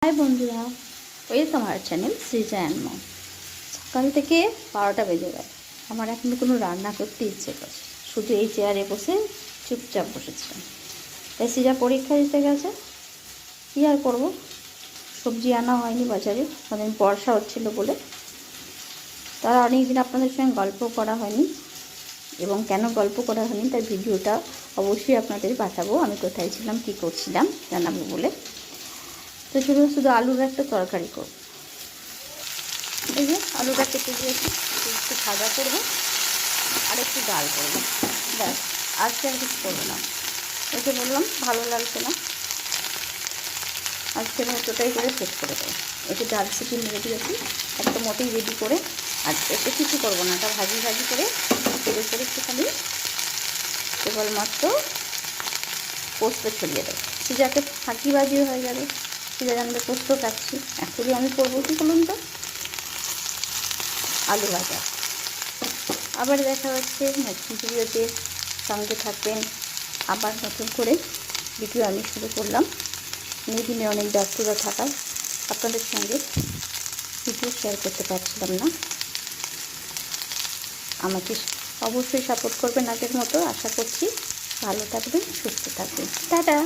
High বন্ধুরা, welcome আমার channel Srija and mom. সকাল থেকে 12টা বেজে গেল, আমার এখনও কোনো রান্না করতে ইচ্ছে করছে, শুধু এই চেয়ারে বসে চুপচাপ বসেছিলাম। তাই সৃজা পরীক্ষা দিতে গেছে, কী আর করবো, সবজি আনা হয়নি বাজারে, অনেক বর্ষা হচ্ছিল বলে। তারা অনেকদিন আপনাদের সঙ্গে গল্প করা হয়নি, এবং কেন গল্প করা হয়নি তার ভিডিওটা অবশ্যই আপনাদের পাঠাবো। আমি কোথায় ছিলাম, কী করছিলাম জানাবো বলে। তো শুধু আলুর একটা তরকারি করব। এই যে আলুটা কেটে দিয়েছি, একটু ভাজা করবো আর একটু ডাল করবো, ব্যাস। আজকে আর কিছু করবো না, এসে বললাম ভালো লাগছে না, আজকের মতোটাই করে শেষ করে দেবো। একটু ডাল সিটি মেরে দিয়েছি, একটা মোটেই রেডি করে। আর এতে কিছু করবো না, এটা ভাজি করে তেলের করে একটুখানি কেবলমাত্র পোস্ত ছড়িয়ে দেবো। সিজাকে ফাঁকিবাজিও হয়ে যাবে, সিজা জানবে পোস্ত খাচ্ছি। অ্যাকচুয়ালি আমি করবো কি বলুন তো, আলু ভাজা। আবার দেখা হচ্ছে নতুন ভিডিওতে, সঙ্গে থাকবেন। আবার নতুন করে ভিডিও আমি শুরু করলাম। দিনে অনেক ব্যস্ততা থাকায় আপনাদের সঙ্গে ভিডিও শেয়ার করতে পারছিলাম না। আমাকে অবশ্যই সাপোর্ট করবেন আগের মতো, আশা করছি। ভালো থাকবেন, সুস্থ থাকবেন, টাটা।